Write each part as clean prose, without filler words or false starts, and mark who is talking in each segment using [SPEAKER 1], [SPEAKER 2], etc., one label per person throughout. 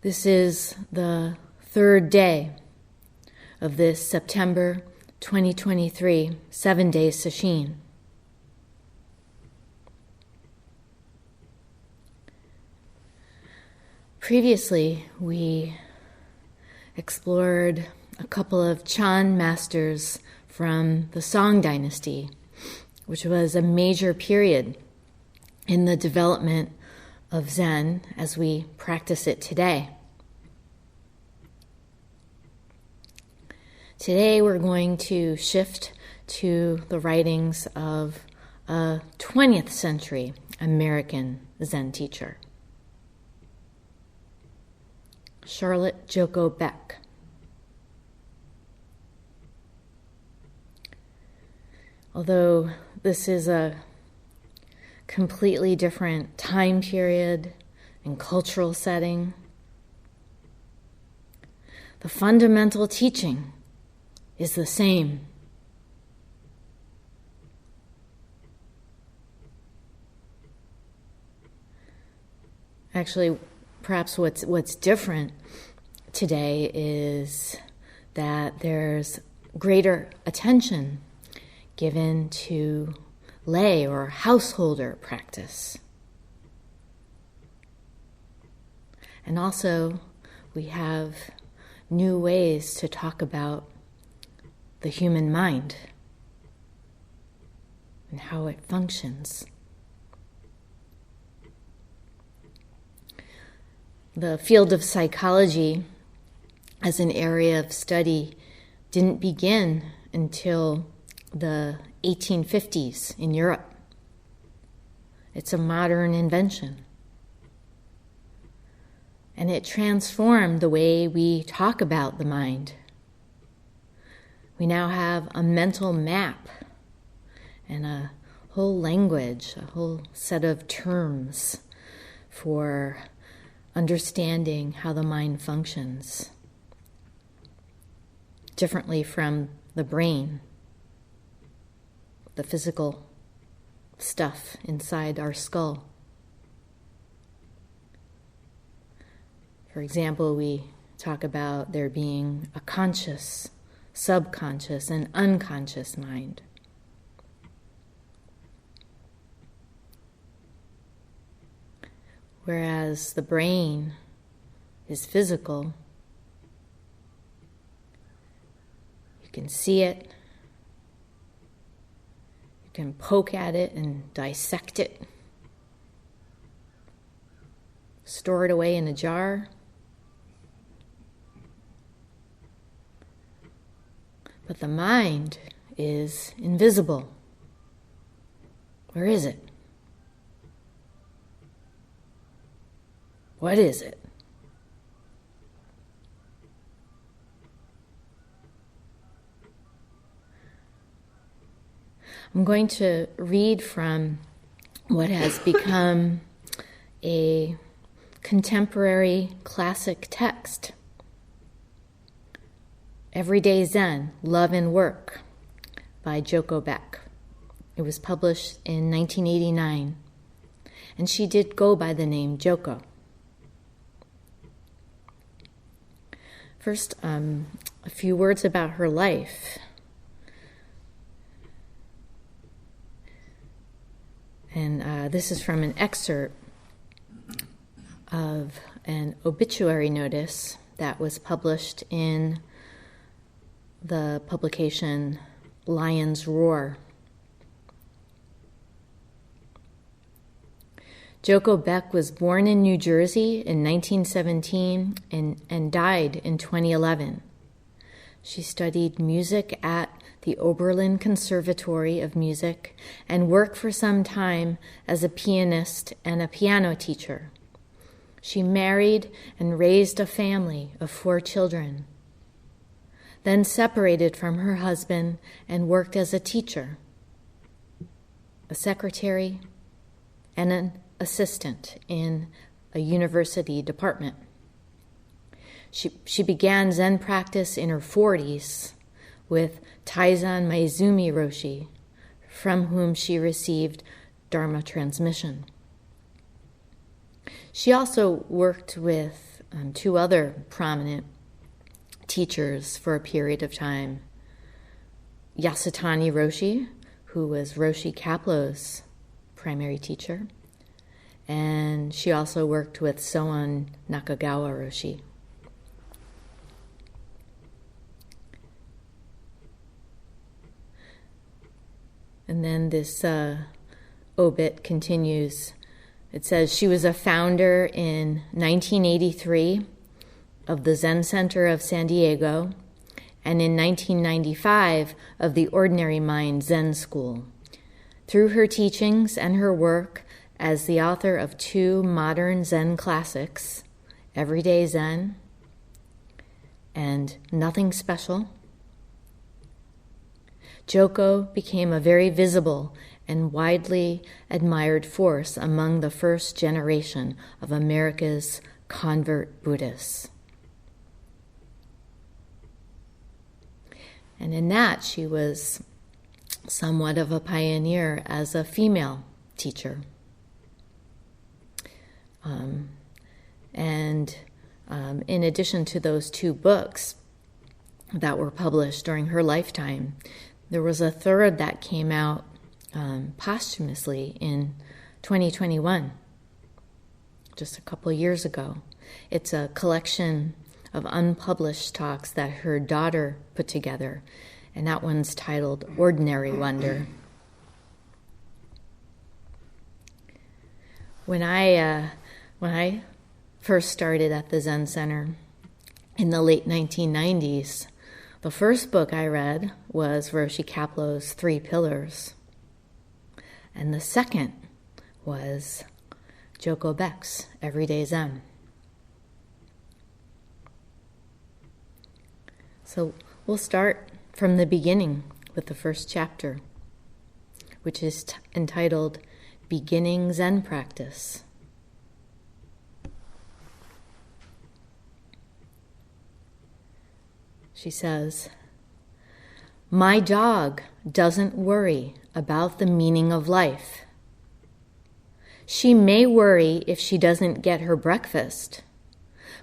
[SPEAKER 1] This is the third day of this September 2023 7-day sesshin. Previously, we explored a couple of Chan masters from the Song dynasty, which was a major period in the development of Zen as we practice it today. Today we're going to shift to the writings of a 20th century American Zen teacher, Charlotte Joko Beck. Although this is a completely different time period and cultural setting, the fundamental teaching is the same. Actually, perhaps what's different today is that there's greater attention given to lay or householder practice. And also, we have new ways to talk about the human mind and how it functions. The field of psychology as an area of study didn't begin until the 1850s in Europe. It's a modern invention. And it transformed the way we talk about the mind. We now have a mental map and a whole language, a whole set of terms for understanding how the mind functions differently from the brain, the physical stuff inside our skull. For example, we talk about there being a conscious, subconscious, and unconscious mind. Whereas the brain is physical, you can see it, you can poke at it and dissect it, store it away in a jar. But the mind is invisible. Where is it? What is it? I'm going to read from what has become a contemporary classic text, Everyday Zen, Love and Work by Joko Beck. It was published in 1989, and she did go by the name Joko. First, a few words about her life. And this is from an excerpt of an obituary notice that was published in the publication Lion's Roar. Joko Beck was born in New Jersey in 1917 and died in 2011. She studied music at the Oberlin Conservatory of Music and worked for some time as a pianist and a piano teacher. She married and raised a family of 4 children, then separated from her husband and worked as a teacher, a secretary, and an assistant in a university department. She began Zen practice in her 40s with Taizan Maizumi Roshi, from whom she received Dharma transmission. She also worked with two other prominent teachers for a period of time. Yasutani Roshi, who was Roshi Kapleau's primary teacher, and she also worked with Soan Nakagawa Roshi. And then this obit continues. It says she was a founder in 1983 of the Zen Center of San Diego, and in 1995 of the Ordinary Mind Zen School. Through her teachings and her work as the author of two modern Zen classics, Everyday Zen and Nothing Special, Joko became a very visible and widely admired force among the first generation of America's convert Buddhists. And in that, she was somewhat of a pioneer as a female teacher. In addition to those two books that were published during her lifetime, there was a third that came out posthumously in 2021, just a couple years ago. It's a collection of unpublished talks that her daughter put together, and that one's titled Ordinary Wonder. When I first started at the Zen Center in the late 1990s, the first book I read was Roshi Kapleau's Three Pillars, and the second was Joko Beck's Everyday Zen. So we'll start from the beginning with the first chapter, which is entitled Beginning Zen Practice. She says, "My dog doesn't worry about the meaning of life. She may worry if she doesn't get her breakfast,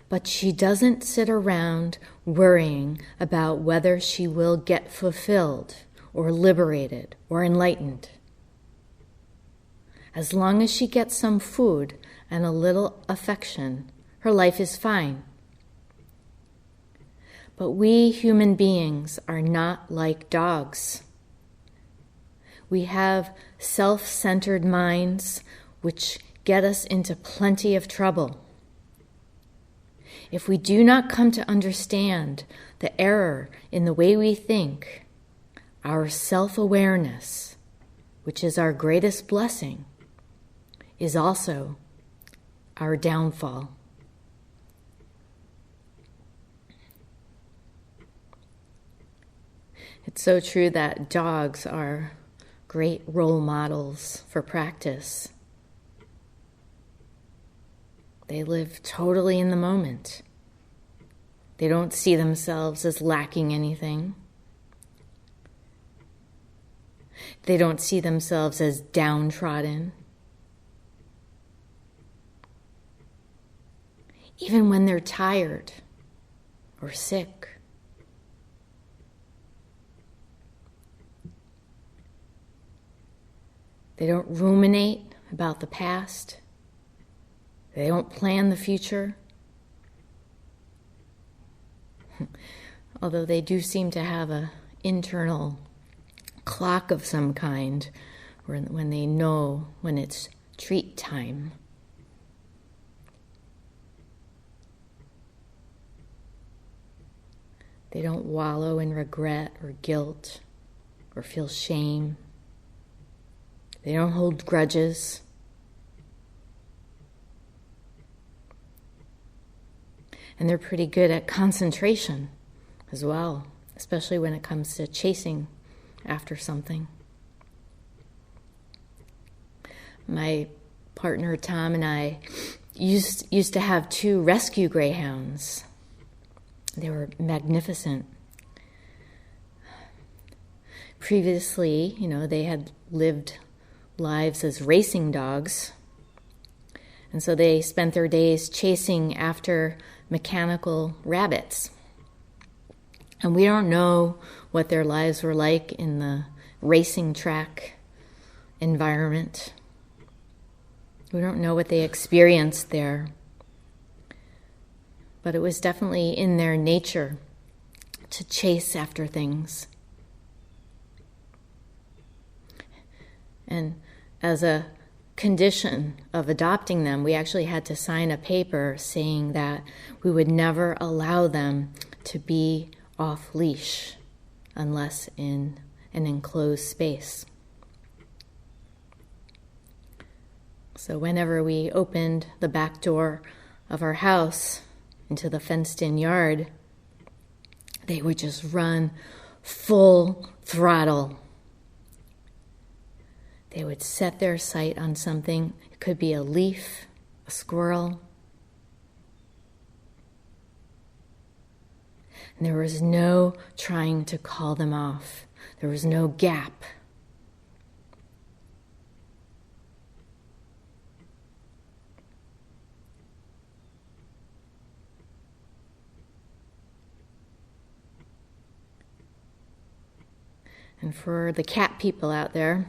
[SPEAKER 1] but she doesn't sit around worrying about whether she will get fulfilled or liberated or enlightened. As long as she gets some food and a little affection, her life is fine. But we human beings are not like dogs. We have self-centered minds which get us into plenty of trouble. If we do not come to understand the error in the way we think, our self-awareness, which is our greatest blessing, is also our downfall." It's so true that dogs are great role models for practice. They live totally in the moment. They don't see themselves as lacking anything. They don't see themselves as downtrodden. Even when they're tired or sick. They don't ruminate about the past. They don't plan the future. Although they do seem to have an internal clock of some kind when they know when it's treat time. They don't wallow in regret or guilt or feel shame. They don't hold grudges. And they're pretty good at concentration as well, especially when it comes to chasing after something. My partner Tom and I used to have two rescue greyhounds. They were magnificent. Previously, they had lived lives as racing dogs, and so they spent their days chasing after mechanical rabbits. And we don't know what their lives were like in the racing track environment. We don't know what they experienced there. But it was definitely in their nature to chase after things. And as a condition of adopting them, we actually had to sign a paper saying that we would never allow them to be off leash unless in an enclosed space. So whenever we opened the back door of our house into the fenced-in yard, they would just run full throttle. They would set their sight on something. It could be a leaf, a squirrel. And there was no trying to call them off. There was no gap. And for the cat people out there,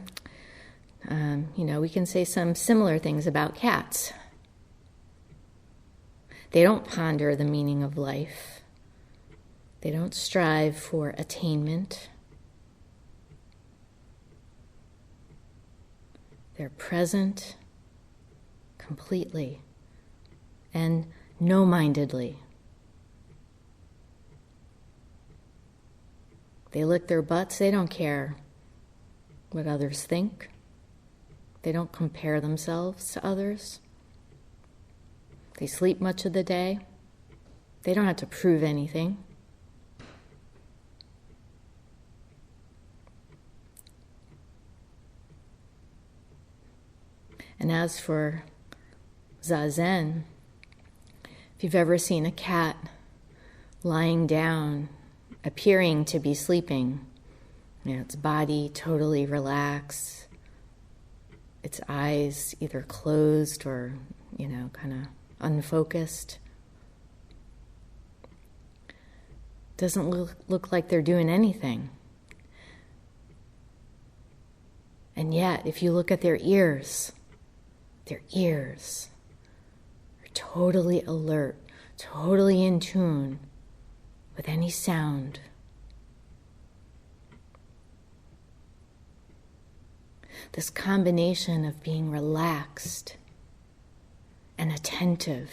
[SPEAKER 1] we can say some similar things about cats. They don't ponder the meaning of life. They don't strive for attainment. They're present completely and no-mindedly. They lick their butts. They don't care what others think. They don't compare themselves to others. They sleep much of the day. They don't have to prove anything. And as for Zazen, if you've ever seen a cat lying down, appearing to be sleeping, its body totally relaxed, its eyes either closed or, kind of unfocused. Doesn't look like they're doing anything. And yet, if you look at their ears are totally alert, totally in tune with any sound. This combination of being relaxed and attentive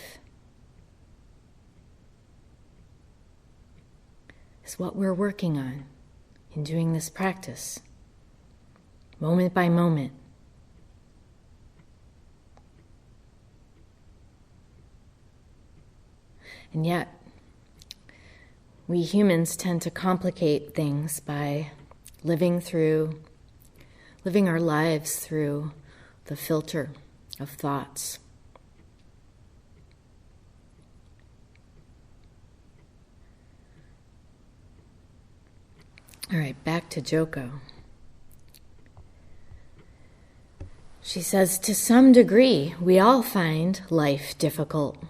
[SPEAKER 1] is what we're working on in doing this practice, moment by moment. And yet, we humans tend to complicate things by living our lives through the filter of thoughts. All right, back to Joko. She says, to some degree, we all find life difficult,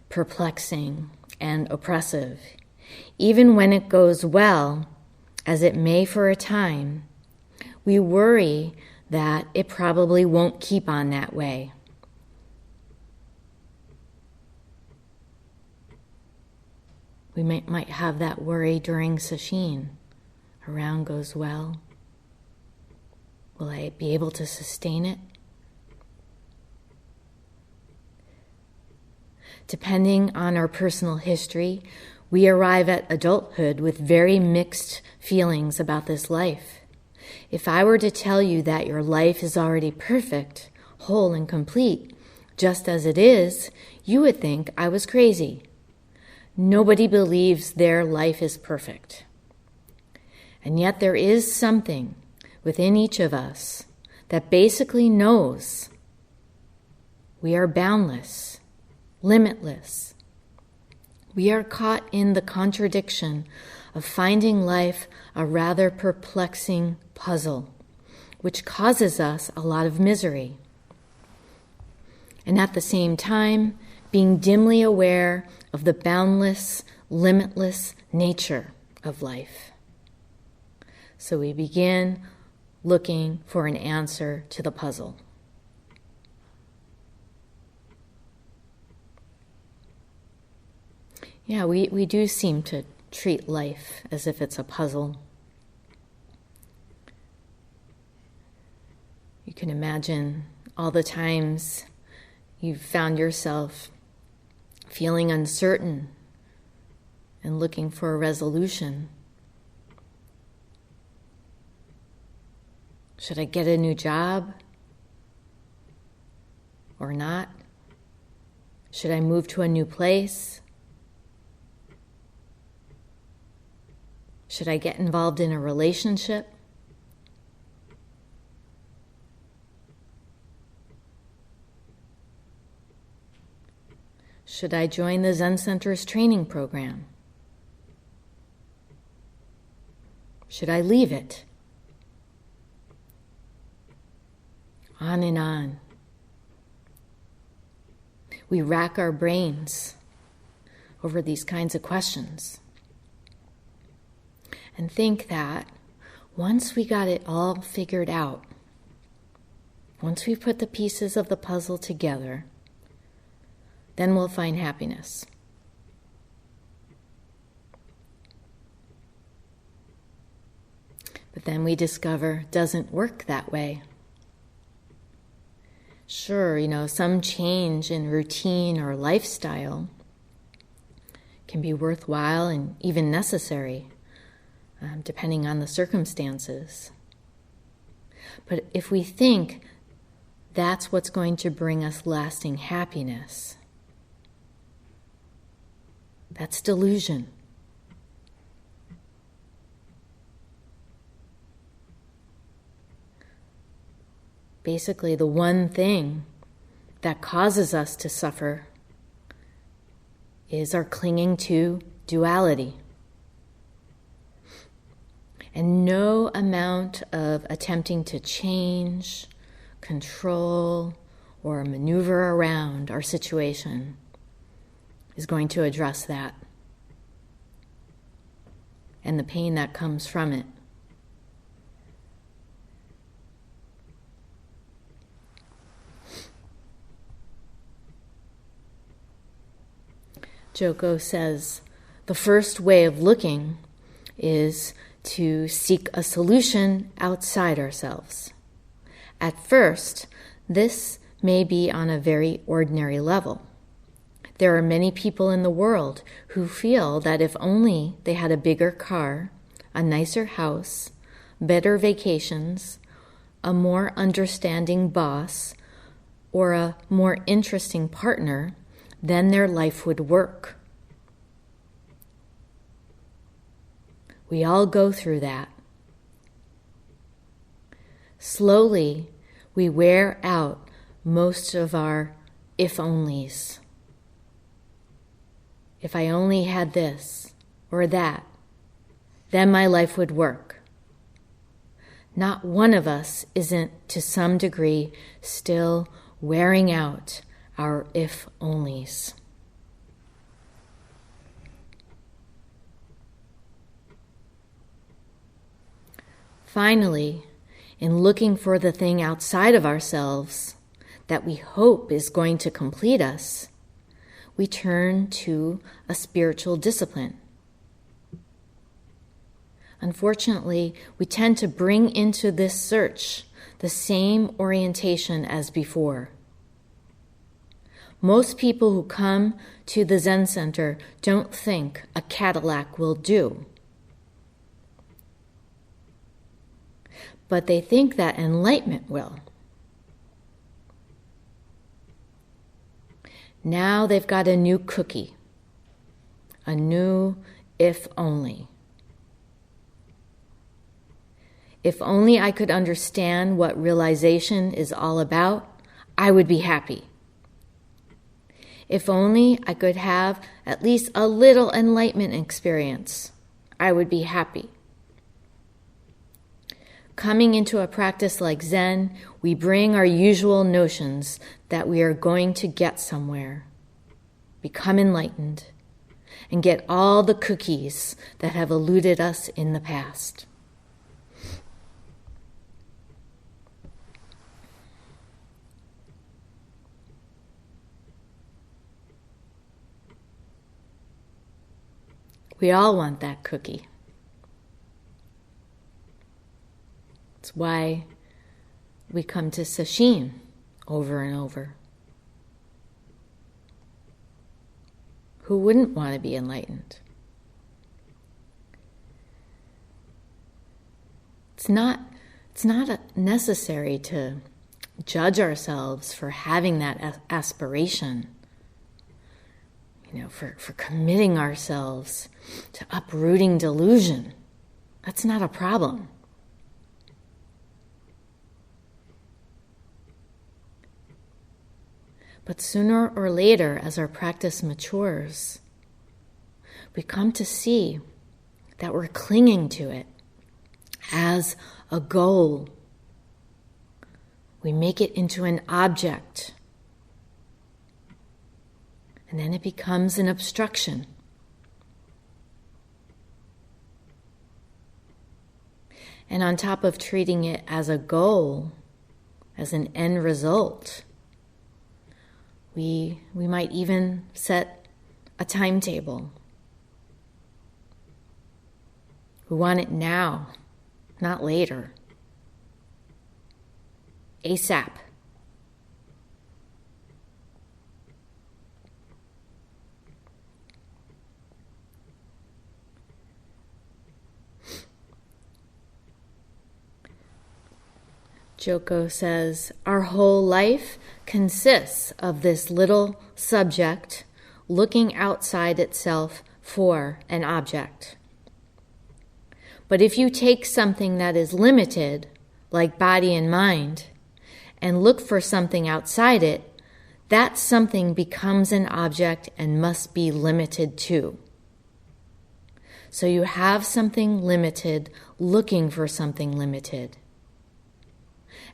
[SPEAKER 1] perplexing, and oppressive. Even when it goes well, as it may for a time, we worry that it probably won't keep on that way. We might have that worry during sesshin. Around goes well. Will I be able to sustain it? Depending on our personal history, we arrive at adulthood with very mixed feelings about this life. If I were to tell you that your life is already perfect, whole and complete, just as it is, you would think I was crazy. Nobody believes their life is perfect. And yet there is something within each of us that basically knows we are boundless, limitless. We are caught in the contradiction of finding life a rather perplexing puzzle, which causes us a lot of misery. And at the same time, being dimly aware of the boundless, limitless nature of life. So we begin looking for an answer to the puzzle. Yeah, we do seem to treat life as if it's a puzzle. You can imagine all the times you've found yourself feeling uncertain and looking for a resolution. Should I get a new job or not? Should I move to a new place? Should I get involved in a relationship? Should I join the Zen Center's training program? Should I leave it? On and on. We rack our brains over these kinds of questions and think that once we got it all figured out, once we put the pieces of the puzzle together, then we'll find happiness. But then we discover it doesn't work that way. Sure, some change in routine or lifestyle can be worthwhile and even necessary, depending on the circumstances. But if we think that's what's going to bring us lasting happiness, that's delusion. Basically, the one thing that causes us to suffer is our clinging to duality. And no amount of attempting to change, control, or maneuver around our situation is going to address that and the pain that comes from it. Joko says, the first way of looking is to seek a solution outside ourselves. At first, this may be on a very ordinary level. There are many people in the world who feel that if only they had a bigger car, a nicer house, better vacations, a more understanding boss, or a more interesting partner, then their life would work. We all go through that. Slowly, we wear out most of our if-onlys. If I only had this or that, then my life would work. Not one of us isn't, to some degree, still wearing out our if-onlys. Finally, in looking for the thing outside of ourselves that we hope is going to complete us, we turn to a spiritual discipline. Unfortunately, we tend to bring into this search the same orientation as before. Most people who come to the Zen Center don't think a Cadillac will do. But they think that enlightenment will. Now they've got a new cookie, a new if only. If only I could understand what realization is all about, I would be happy. If only I could have at least a little enlightenment experience, I would be happy. Coming into a practice like Zen, we bring our usual notions that we are going to get somewhere, become enlightened, and get all the cookies that have eluded us in the past. We all want that cookie. It's why we come to sesshin over and over. Who wouldn't want to be enlightened? It's not necessary to judge ourselves for having that aspiration. For committing ourselves to uprooting delusion. That's not a problem. But sooner or later, as our practice matures, we come to see that we're clinging to it as a goal. We make it into an object. And then it becomes an obstruction. And on top of treating it as a goal, as an end result, we might even set a timetable. We want it now, not later. ASAP. Joko says, our whole life consists of this little subject looking outside itself for an object. But if you take something that is limited, like body and mind, and look for something outside it, that something becomes an object and must be limited too. So you have something limited looking for something limited.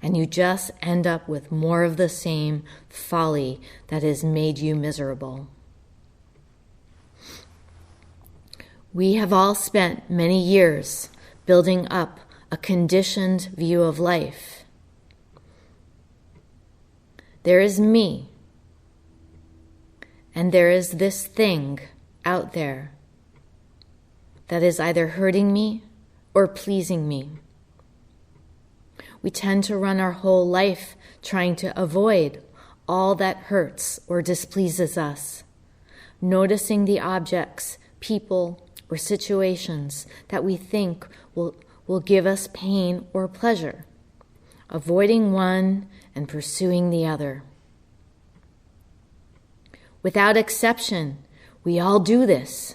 [SPEAKER 1] And you just end up with more of the same folly that has made you miserable. We have all spent many years building up a conditioned view of life. There is me, and there is this thing out there that is either hurting me or pleasing me. We tend to run our whole life trying to avoid all that hurts or displeases us, noticing the objects, people, or situations that we think will give us pain or pleasure, avoiding one and pursuing the other. Without exception, we all do this.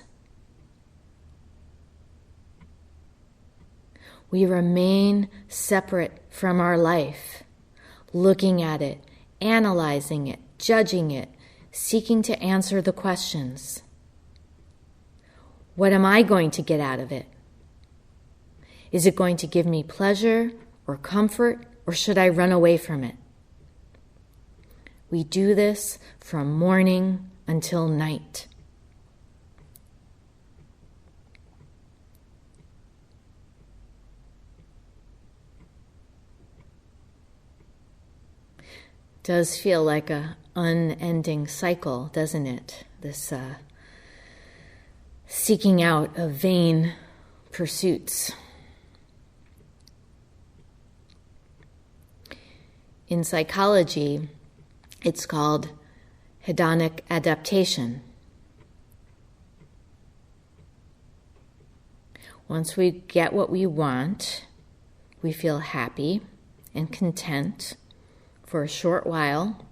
[SPEAKER 1] We remain separate from our life, looking at it, analyzing it, judging it, seeking to answer the questions. What am I going to get out of it? Is it going to give me pleasure or comfort, or should I run away from it? We do this from morning until night. Does feel like an unending cycle, doesn't it? This seeking out of vain pursuits. In psychology, it's called hedonic adaptation. Once we get what we want, we feel happy and content for a short while,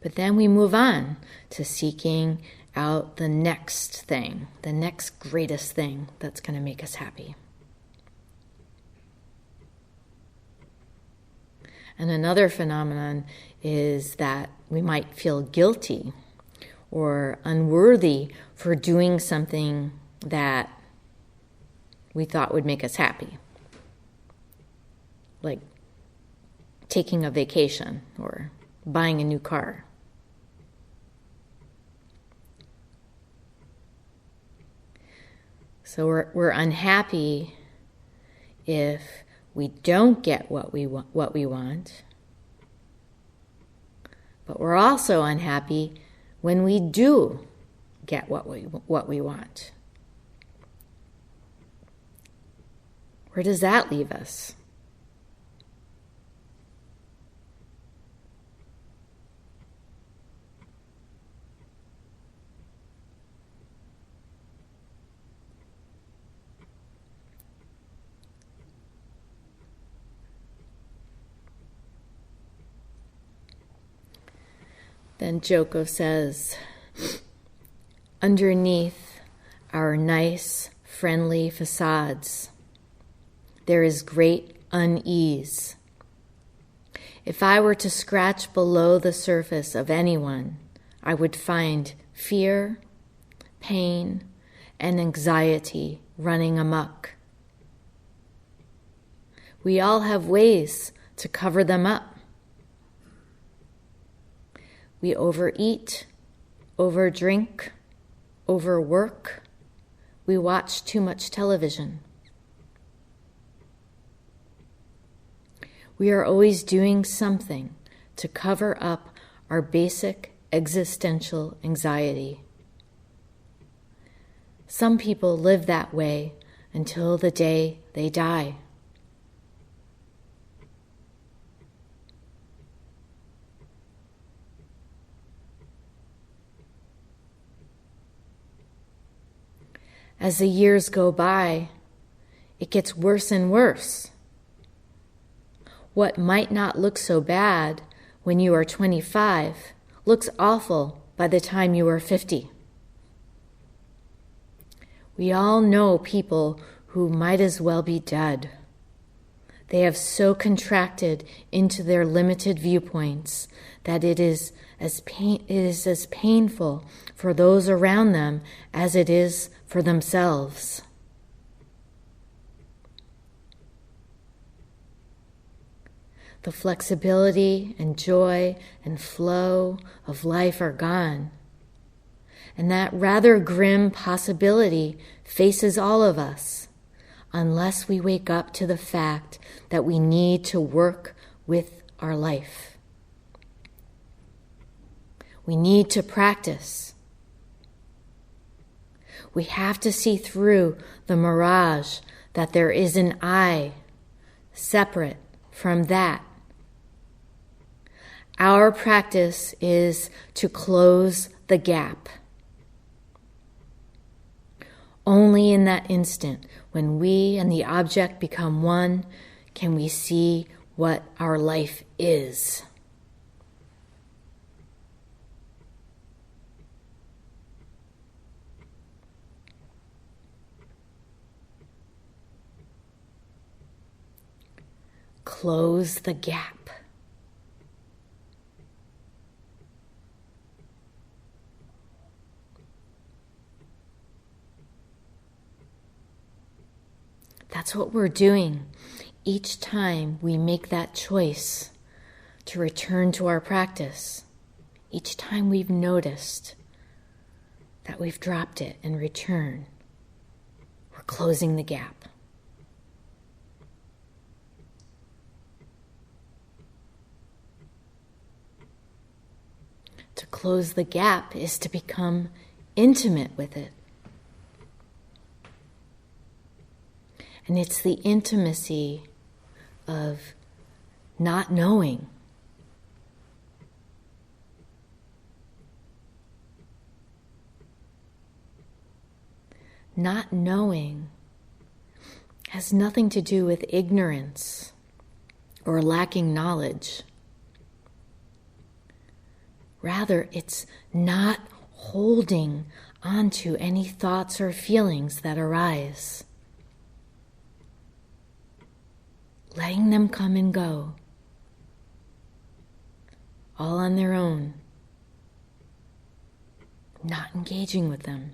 [SPEAKER 1] but then we move on to seeking out the next thing, the next greatest thing that's going to make us happy. And another phenomenon is that we might feel guilty or unworthy for doing something that we thought would make us happy, like taking a vacation or buying a new car. So we're unhappy if we don't get what we want, but we're also unhappy when we do get what we want. Where does that leave us? Then Joko says, underneath our nice, friendly facades, there is great unease. If I were to scratch below the surface of anyone, I would find fear, pain, and anxiety running amok. We all have ways to cover them up. We overeat, overdrink, overwork. We watch too much television. We are always doing something to cover up our basic existential anxiety. Some people live that way until the day they die. As the years go by, it gets worse and worse. What might not look so bad when you are 25 looks awful by the time you are 50. We all know people who might as well be dead. They have so contracted into their limited viewpoints that it is as painful for those around them as it is for themselves. The flexibility and joy and flow of life are gone. And that rather grim possibility faces all of us, unless we wake up to the fact that we need to work with our life. We need to practice. We have to see through the mirage that there is an I separate from that. Our practice is to close the gap. Only in that instant, when we and the object become one, can we see what our life is. Close the gap. That's what we're doing each time we make that choice to return to our practice. Each time we've noticed that we've dropped it and return, we're closing the gap. To close the gap is to become intimate with it. And it's the intimacy of not knowing. Not knowing has nothing to do with ignorance or lacking knowledge. Rather, it's not holding onto any thoughts or feelings that arise. Letting them come and go, all on their own, not engaging with them,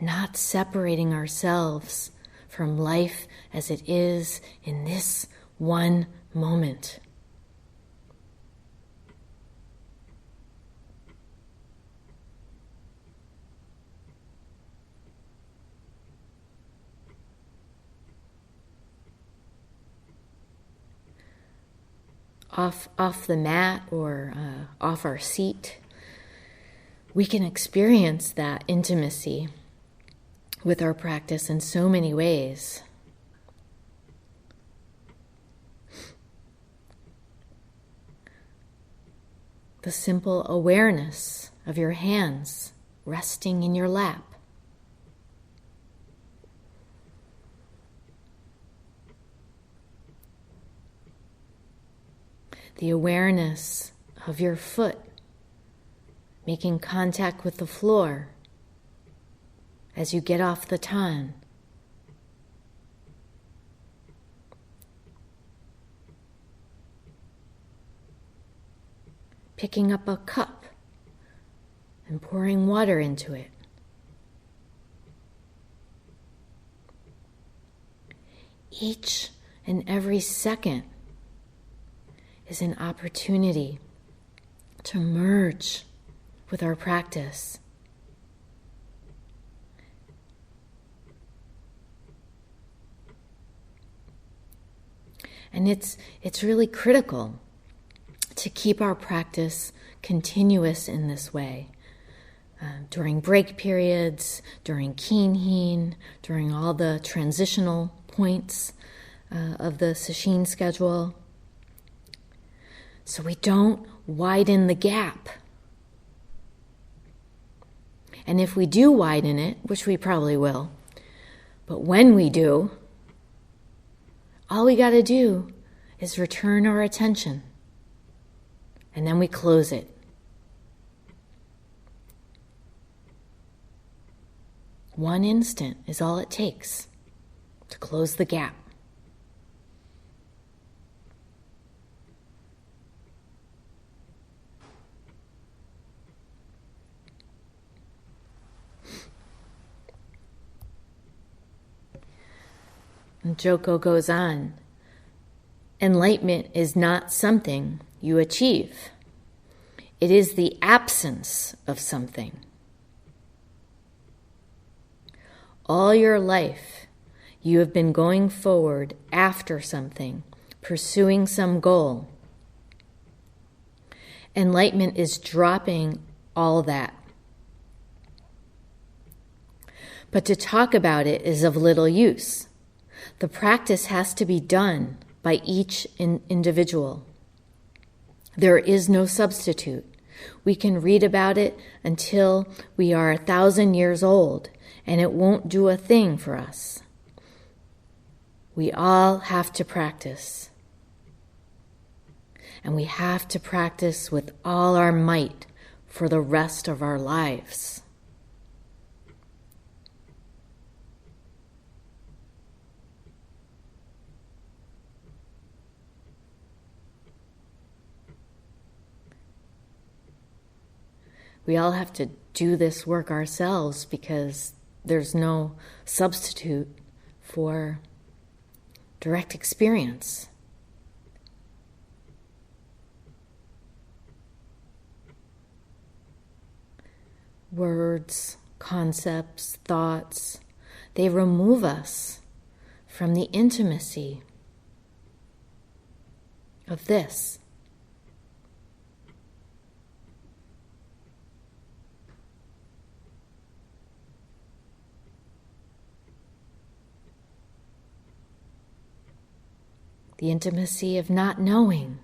[SPEAKER 1] not separating ourselves from life as it is in this one moment. off the mat or off our seat, we can experience that intimacy with our practice in so many ways. The simple awareness of your hands resting in your lap. The awareness of your foot making contact with the floor as you get off the tan. Picking up a cup and pouring water into it. Each and every second is an opportunity to merge with our practice. And it's really critical to keep our practice continuous in this way. During break periods, during kinhin, during all the transitional points of the sesshin schedule. So we don't widen the gap. And if we do widen it, which we probably will, but when we do, all we got to do is return our attention. And then we close it. One instant is all it takes to close the gap. And Joko goes on, enlightenment is not something you achieve. It is the absence of something. All your life, you have been going forward after something, pursuing some goal. Enlightenment is dropping all that. But to talk about it is of little use. The practice has to be done by each individual. There is no substitute. We can read about it until we are 1,000 years old, and it won't do a thing for us. We all have to practice. And we have to practice with all our might for the rest of our lives. We all have to do this work ourselves because there's no substitute for direct experience. Words, concepts, thoughts, they remove us from the intimacy of this. The intimacy of not knowing.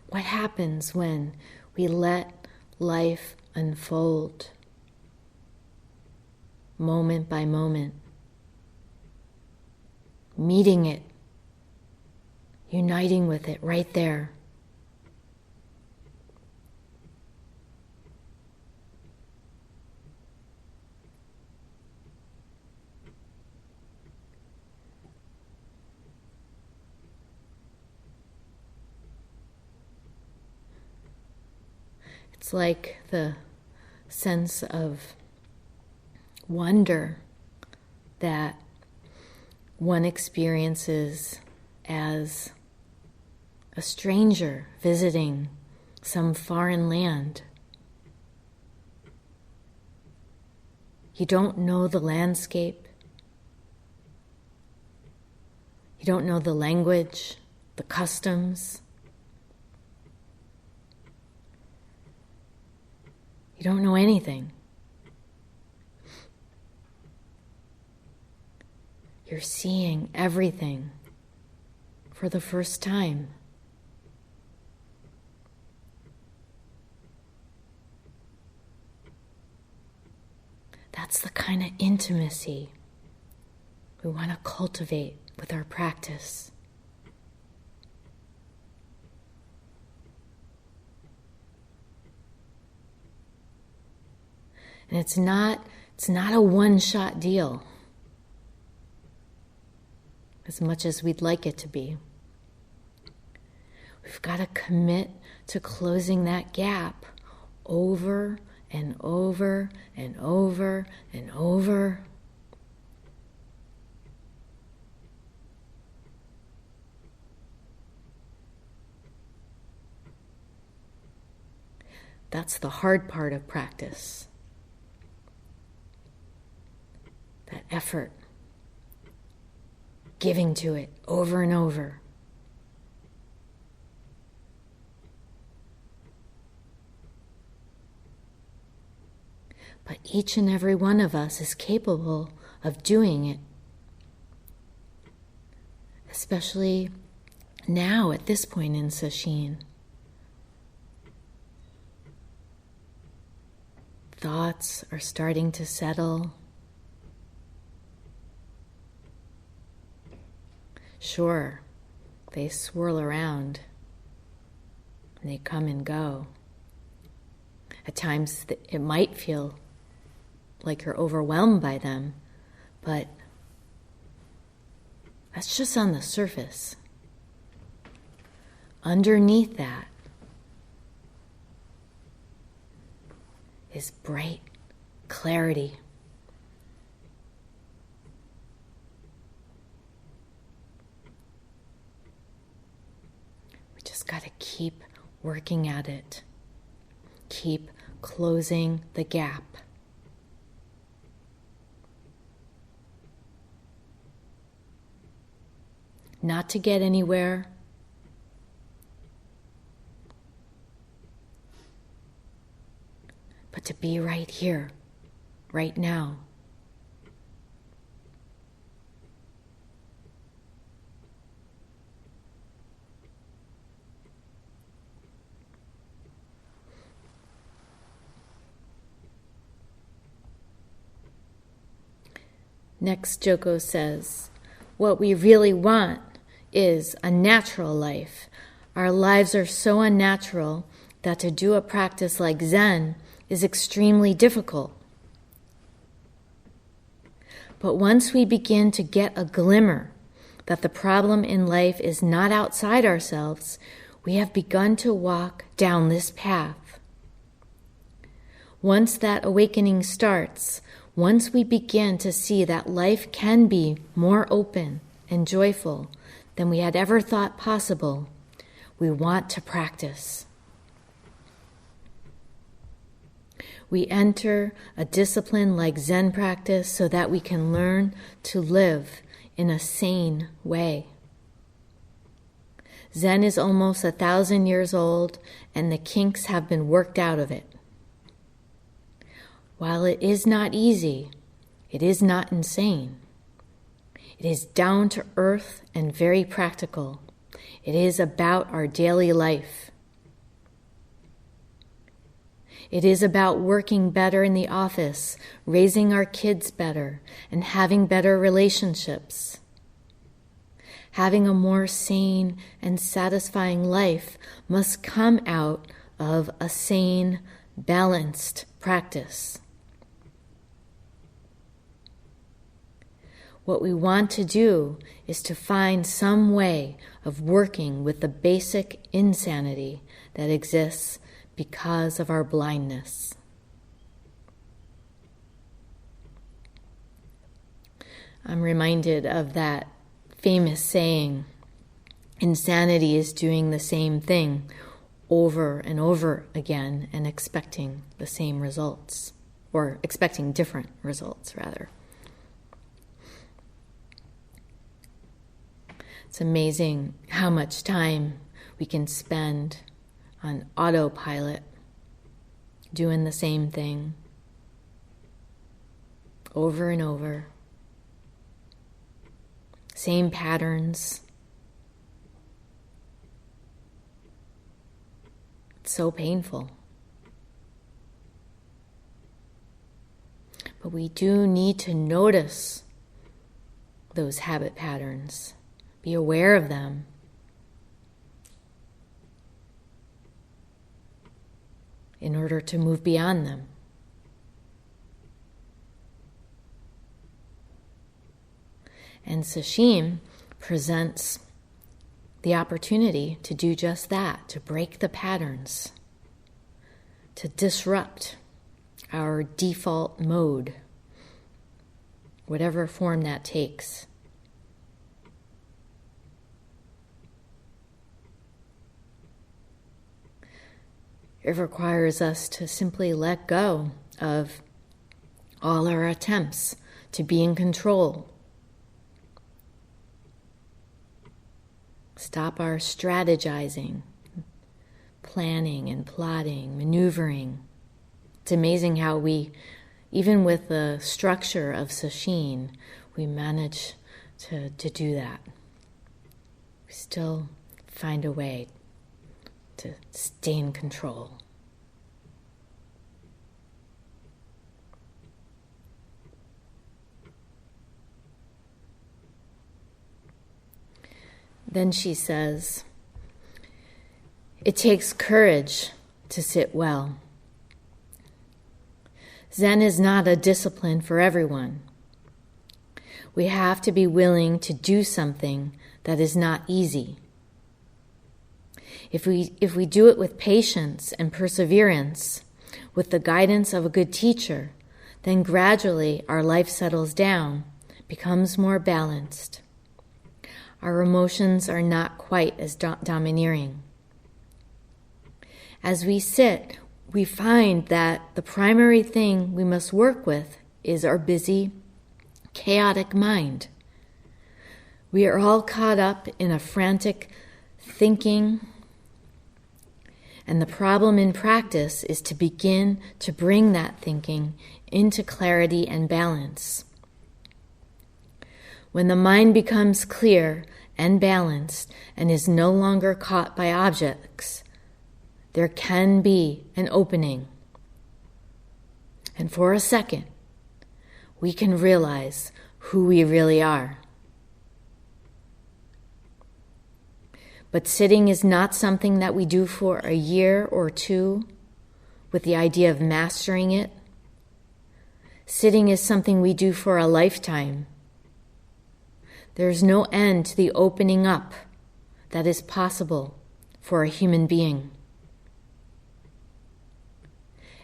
[SPEAKER 1] What happens when we let life unfold moment by moment, meeting it, uniting with it right there? It's like the sense of wonder that one experiences as a stranger visiting some foreign land. You don't know the landscape. You don't know the language, the customs. You don't know anything. You're seeing everything for the first time. That's the kind of intimacy we want to cultivate with our practice. And it's not a one-shot deal, as much as we'd like it to be. We've got to commit to closing that gap over and over and over and over. That's the hard part of practice. That effort, giving to it over and over. But each and every one of us is capable of doing it. Especially now at this point in Sesshin. Thoughts are starting to settle. Sure, they swirl around and they come and go. At times it might feel like you're overwhelmed by them, but that's just on the surface. Underneath that is bright clarity. We just got to keep working at it. Keep closing the gap. Not to get anywhere, but to be right here, right now. Next, Joko says, what we really want is a natural life. Our lives are so unnatural that to do a practice like Zen is extremely difficult. But once we begin to get a glimmer that the problem in life is not outside ourselves, we have begun to walk down this path. Once that awakening starts, once we begin to see that life can be more open and joyful than we had ever thought possible, we want to practice. We enter a discipline like Zen practice so that we can learn to live in a sane way. Zen is almost 1,000 years old, and the kinks have been worked out of it. While it is not easy, it is not insane. It is down to earth and very practical. It is about our daily life. It is about working better in the office, raising our kids better, and having better relationships. Having a more sane and satisfying life must come out of a sane, balanced practice. What we want to do is to find some way of working with the basic insanity that exists because of our blindness. I'm reminded of that famous saying, insanity is doing the same thing over and over again and expecting the same results, or expecting different results, rather. It's amazing how much time we can spend on autopilot, doing the same thing over and over. Same patterns. It's so painful. But we do need to notice those habit patterns, be aware of them. In order to move beyond them. And Sesshin presents the opportunity to do just that, to break the patterns, to disrupt our default mode, whatever form that takes. It requires us to simply let go of all our attempts to be in control. Stop our strategizing, planning and plotting, maneuvering. It's amazing how we, even with the structure of Sesshin, we manage to do that. We still find a way to stay in control. Then she says, it takes courage to sit well. Zen is not a discipline for everyone. We have to be willing to do something that is not easy. If we do it with patience and perseverance, with the guidance of a good teacher, then gradually our life settles down, becomes more balanced. Our emotions are not quite as domineering. As we sit, we find that the primary thing we must work with is our busy, chaotic mind. We are all caught up in a frantic thinking, and the problem in practice is to begin to bring that thinking into clarity and balance. When the mind becomes clear and balanced and is no longer caught by objects, there can be an opening. And for a second, we can realize who we really are. But sitting is not something that we do for a year or two with the idea of mastering it. Sitting is something we do for a lifetime. There's no end to the opening up that is possible for a human being.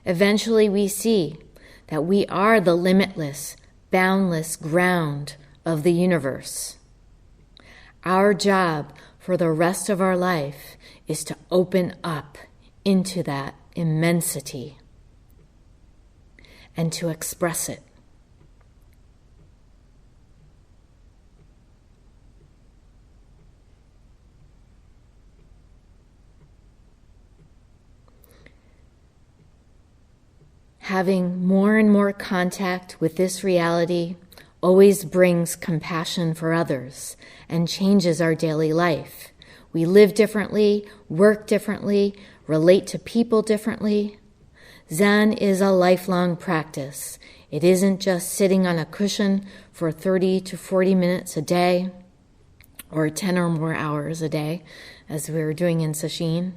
[SPEAKER 1] Eventually we see that we are the limitless, boundless ground of the universe. Our job for the rest of our life is to open up into that immensity and to express it. Having more and more contact with this reality always brings compassion for others and changes our daily life. We live differently, work differently, relate to people differently. Zen is a lifelong practice. It isn't just sitting on a cushion for 30 to 40 minutes a day, or 10 or more hours a day, as we were doing in Sesshin.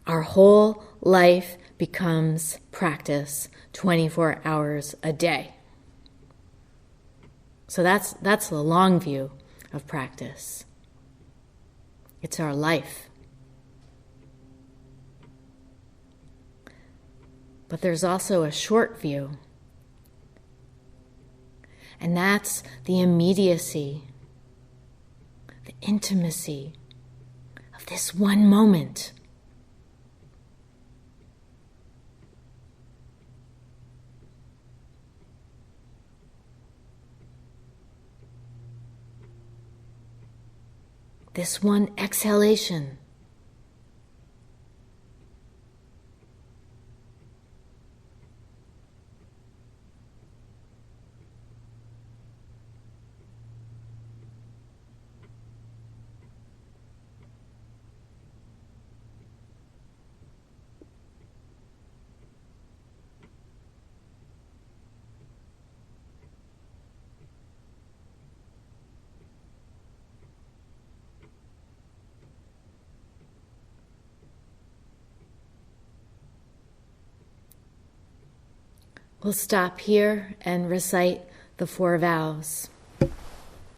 [SPEAKER 1] Our whole life becomes practice 24 hours a day. So that's the long view of practice. It's our life. But there's also a short view. And that's the immediacy, the intimacy of this one moment. This one exhalation. We'll stop here and recite the 4 vows.